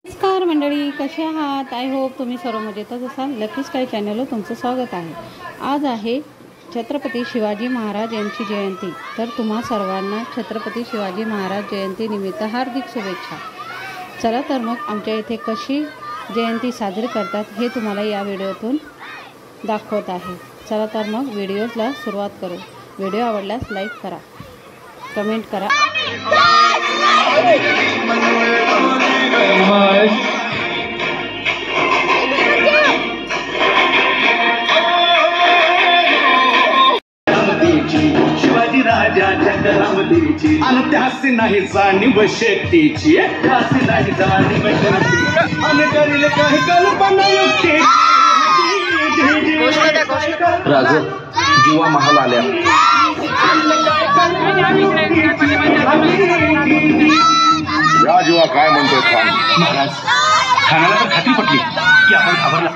नमस्कार मंडळी, कसे आहात? आय होप तुम्ही सर्व मजेतच असाल। लकी स्टाईल चॅनलवर तुमचं स्वागत आहे। आज आहे छत्रपती शिवाजी महाराज यांची जयंती, तर तुम्हा सर्वांना छत्रपती शिवाजी महाराज जयंती निमित्त हार्दिक शुभेच्छा। चला तर मग आमच्या इथे कशी जयंती साजरी करतात हे तुम्हाला या व्हिडिओतून दाखवत आहे। चला तर मग व्हिडिओला सुरुवात करू। व्हिडिओ आवडल्यास लाईक करा, कमेंट करा। शिवाजी राजाच्या करामतीची आणि त्यासी नाही जाणीव शेतीची, त्यासी नाही जाणीव शेतीची आणि करील काही कल्पना युक्ती। राज जीवा महाल आल्या। राजवा काय म्हणतोय खान? महाराज, खानाला तर खात्री पटली की आपण घाबरला।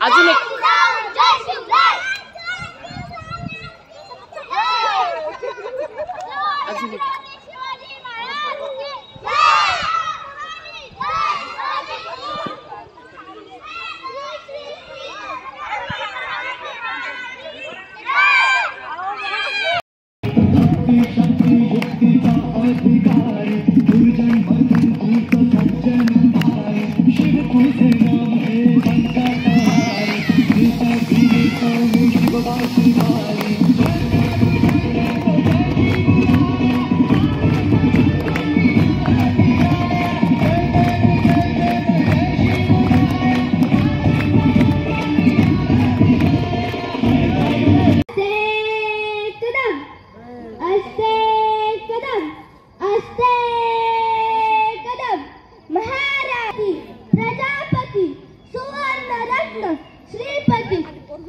अजून एक श्रीपती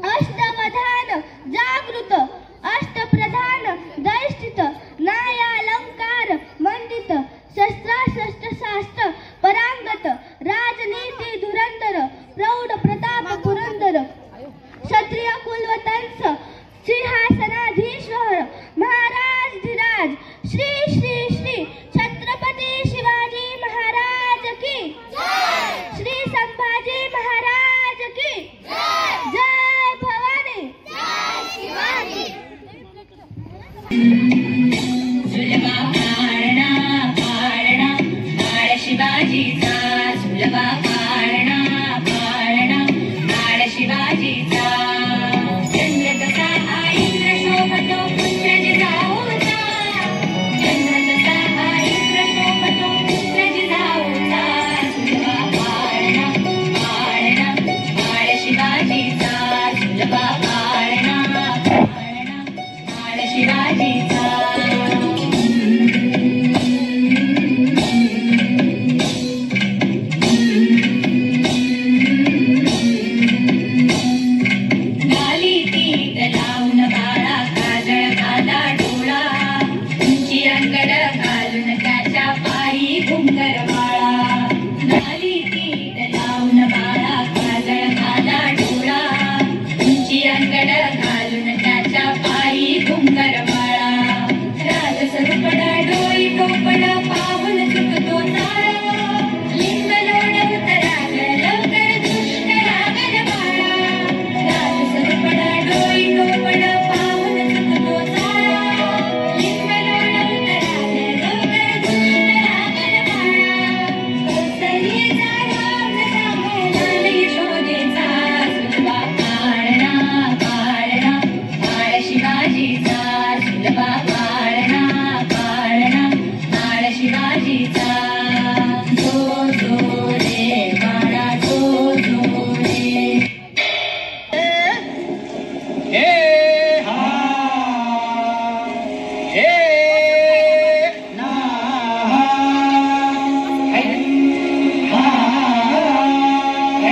अष्टवधान जागृत अष्टप्रधान दैष्ठित न्यायालंकार मंडित शस्त्रास्त्र शास्त्र परांगत राजनीती धुरंधर प्रौढ प्रताप पुरंदर क्षत्रिय कुलवंश सिंहासनाधीश्वर महाराज धीराज श्री श्री श्री छत्रपती शिवाजी महाराज की जय, श्री संभाजी महाराज की जय, जय भवानी, जय शिवाजी। सुलभा पाळणा पाळणा बाळ शिवाजीचा, सुलभा पाळणा पाळणा बाळ शिवाजीचा। पायंगड घालून त्याच्या पायी घुंगर माळा राजसरुपडा डोई टोपडा पाऊल चुकतो ताळा लिंग लोण उतराग लवकर दुष्ट रागन माळा राजसरुपडा डोई टोपडा पाऊल चुकतो ताळा लिंग लोण उतराग लवकर दुष्ट रागन माळा कौसल्येचा राम सांगला यशोदेचा सुलभा पाळणा पाळणा बाळ शिवाजीचा सुलभा पाळणा पाळणा बाळ शिवाजीचा जो जो रे बाळा जो जो रे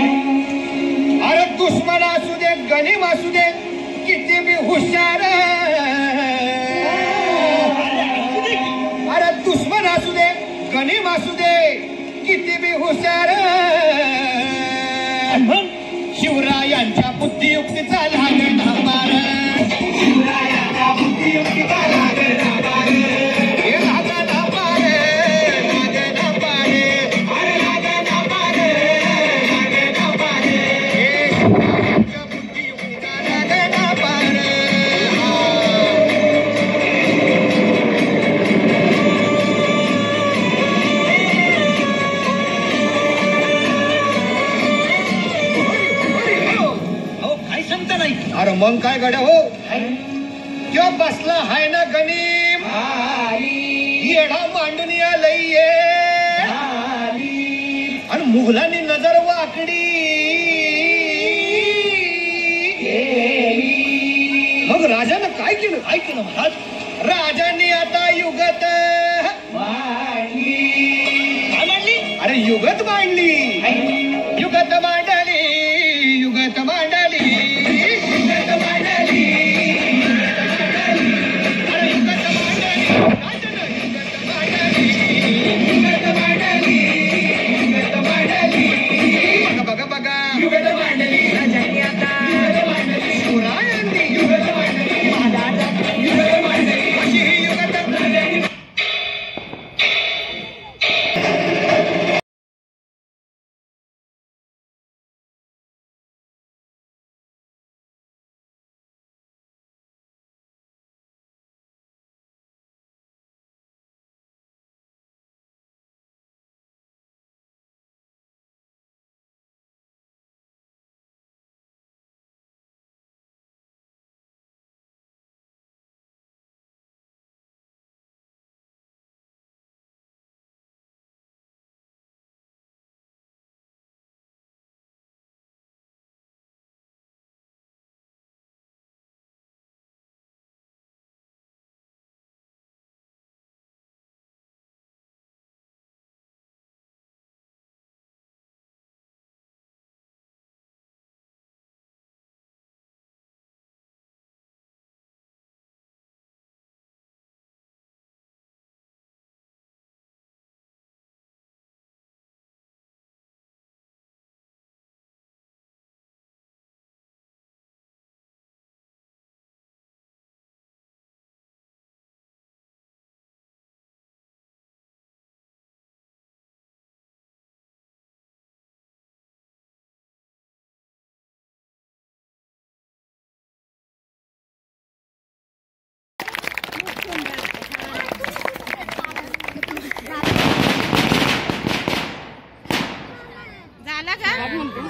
अरे दुश्मन असू दे गणिम असू दे किती बी हुशार अरे दुश्मन असू दे गणिम असू दे किती बी हुशार शिवरायांच्या बुद्धियुक्तीचा लागणा पार शिवरायांच्या बुद्धियुक्तीचा लागणा पार हे लागणा पार लागणा पार अरे लागणा पार लागणा पार हे शिवरायांच्या बुद्धियुक्तीचा लागणा पार अरे मग काय गड्या हो त्यो बसला हाय ना गणिम येडा मांडून आलंय आणि मुघलांनी नजर वाकडी मग राजानं काय केलं महाराज राजांनी आता युगत मांडली अरे युगत मांडली युगत मांडली युगत मांडली युगत मांडली अरे युगत मांडली युगत मांडली बघा बघा युगत मांडली राजांनी आता शिवरायांनी युगत मांडली महाराजांनी युगत मांडली अशी ही युगत मांडली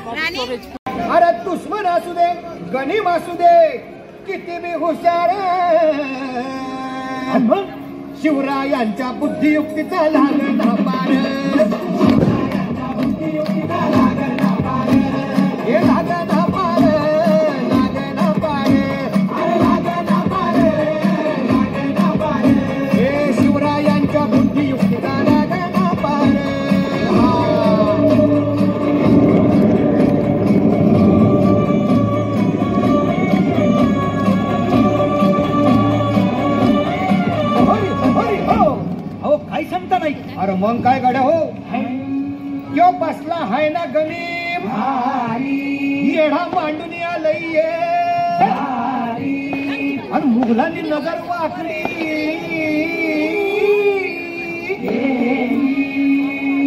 अरे दुश्मन असू दे गणिम असू दे किती बी हुशार शिवरायांच्या बुद्धियुक्तीचा लागणा पार हे लागणा पार लागणा पार अरे लागणा पार लागणा पार हे शिवरायांच्या बुद्धियुक्तीचा लागणा पार अरे मग काय गाड्या हो त्यो बसला हाय ना गणिम येढा मांडून आलंय मुलांनी नजर वाकली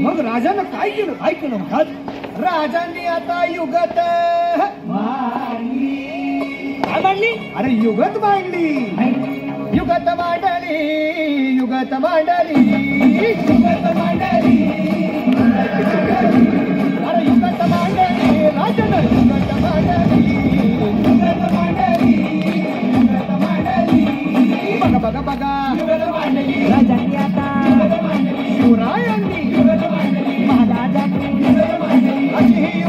मग राजानं काय केलं राजांनी आता युगत काय मांडली अरे युगत मांडली युगत मांडली युगत मांडली युगत मांडली अरे युगत मांडली राजानं युगत मांडली युगत मांडली युगत मांडली बघा राजांनी आता शिवरायांनी महाराजांनी अशी